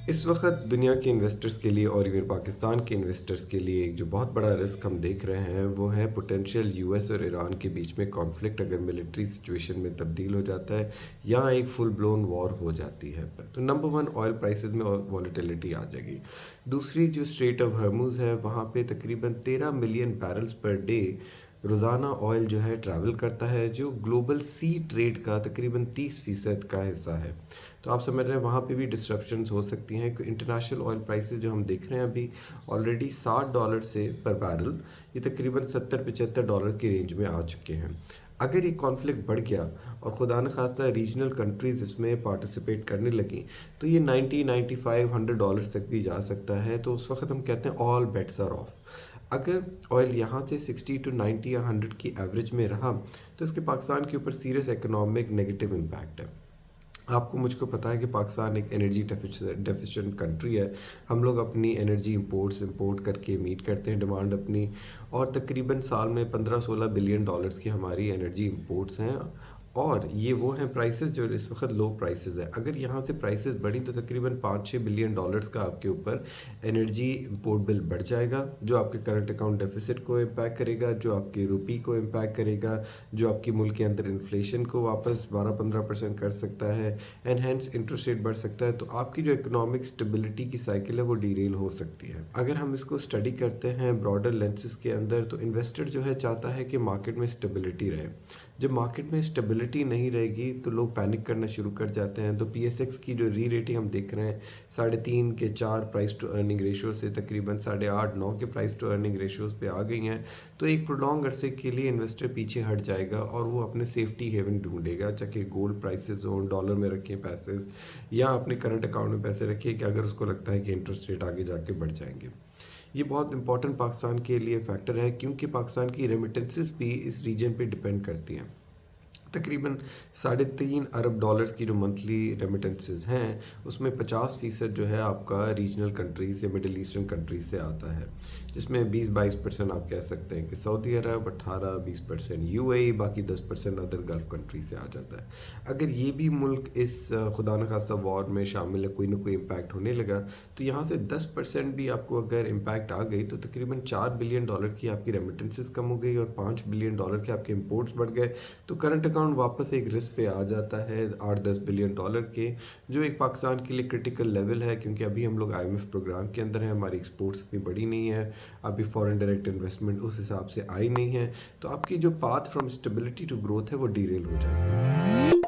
इस वक्त दुनिया के इन्वेस्टर्स के लिए और इवन पाकिस्तान के इन्वेस्टर्स के लिए एक जो बहुत बड़ा रिस्क हम देख रहे हैं वो है पोटेंशियल यूएस और ईरान के बीच में कॉन्फ्लिक्ट अगर मिलिट्री सिचुएशन में तब्दील हो जाता है या एक फुल ब्लोन वॉर हो जाती है तो नंबर वन ऑयल प्राइसेस में वॉलेटिलिटी आ जाएगी। दूसरी जो स्ट्रेट ऑफ हर्मुज है वहाँ पे तकरीबन 13 मिलियन बैरल्स पर डे रोज़ाना ऑयल जो है ट्रैवल करता है जो ग्लोबल सी ट्रेड का तकरीबन 30% का हिस्सा है। तो आप समझ रहे हैं वहाँ पे भी डिस्ट्रप्शंस हो सकती हैं कि इंटरनेशनल ऑयल प्राइसेस जो हम देख रहे हैं अभी ऑलरेडी $60 से पर बैरल ये तकरीबन 70-75 डॉलर की रेंज में आ चुके हैं। अगर ये कॉन्फ्लिक्ट बढ़ गया और खुदा न खास्ता रीजनल कंट्रीज़ इसमें पार्टिसिपेट करने लगी तो ये 90-95-100 डॉलर तक भी जा सकता है। तो उस वक्त हम कहते हैं ऑल बेट्स आर ऑफ। अगर ऑयल यहाँ से 60 टू 90 या 100 की एवरेज में रहा तो इसके पाकिस्तान के ऊपर सीरियस इकोनॉमिक नेगेटिव इम्पैक्ट है। आपको मुझको पता है कि पाकिस्तान एक एनर्जी डेफिशिएंट कंट्री है। हम लोग अपनी एनर्जी इंपोर्ट करके मीट करते हैं डिमांड अपनी, और तकरीबन साल में 15-16 बिलियन डॉलर्स की हमारी एनर्जी इंपोर्ट्स हैं। और ये वो हैं प्राइसेस जो इस वक्त लो प्राइसेस है। अगर यहाँ से प्राइसेस बढ़ी तो तकरीबन 5-6 बिलियन डॉलर्स का आपके ऊपर एनर्जी इंपोर्ट बिल बढ़ जाएगा जो आपके करंट अकाउंट डेफिसिट को इम्पैक्ट करेगा, जो आपकी रुपी को इम्पैक्ट करेगा, जो आपकी मुल्क के अंदर इन्फ्लेशन को वापस 12-15% कर सकता है, एंड हेंस इंटरेस्ट रेट बढ़ सकता है। तो आपकी जो इकोनॉमिक स्टेबिलिटी की साइकिल है वो डीरेल हो सकती है। अगर हम इसको स्टडी करते हैं ब्रॉडर लेंसेज के अंदर तो इन्वेस्टर जो है चाहता है कि मार्केट में स्टेबिलिटी रहे। जब मार्केट में स्टेबिलिटी नहीं रहेगी तो लोग पैनिक करना शुरू कर जाते हैं। तो PSX की जो री रेटिंग हम देख रहे हैं 3.5 के 4 प्राइस टू अर्निंग रेशियो से तकरीबन 8.5-9 के प्राइस टू अर्निंग रेशियोज़ पे आ गई हैं। तो एक प्रोलॉन्ग अरसे के लिए इन्वेस्टर पीछे हट जाएगा और वो अपने सेफ्टी हेवन ढूंढेगा, चाहे गोल्ड प्राइसेस हो, डॉलर में रखें पैसे या अपने करंट अकाउंट में पैसे रखिए कि अगर उसको लगता है कि इंटरेस्ट रेट आगे जाके बढ़ जाएंगे। ये बहुत इंपॉर्टेंट पाकिस्तान के लिए फैक्टर है क्योंकि पाकिस्तान की रेमिटेंसेस भी इस रीजन पे डिपेंड करती हैं। तकरीबन 3.5 अरब डॉलर्स की जो मंथली रेमिटेंसेस हैं उसमें 50% जो है आपका रीजनल कंट्रीज़ या मिडिल ईस्टर्न कंट्रीज से आता है, जिसमें 20-22% आप कह सकते हैं कि सऊदी अरब, 18-20% UAE, बाकी 10% अदर गल्फ़ कंट्री से आ जाता है। अगर ये भी मुल्क इस खुदा न खास्ता वॉर में शामिल है, कोई ना कोई इम्पैक्ट होने लगा तो यहाँ से 10% भी आपको अगर इम्पैक्ट आ गई तो तकरीबन 4 बिलियन डॉलर की आपकी रेमिटेंसेस कम हो गई और 5 बिलियन डॉलर के आपके इम्पोर्ट्स बढ़ गए। तो करंट अकाउंट वापस एक रिस्क पे आ जाता है 8-10 बिलियन डॉलर के, जो एक पाकिस्तान के लिए क्रिटिकल लेवल है क्योंकि अभी हम लोग IMF प्रोग्राम के अंदर हैं, हमारी एक्सपोर्ट्स इतनी बड़ी नहीं है, अभी फॉरेन डायरेक्ट इन्वेस्टमेंट उस हिसाब से आई नहीं है। तो आपकी जो path from stability to growth है वो डीरेल हो जाएगी।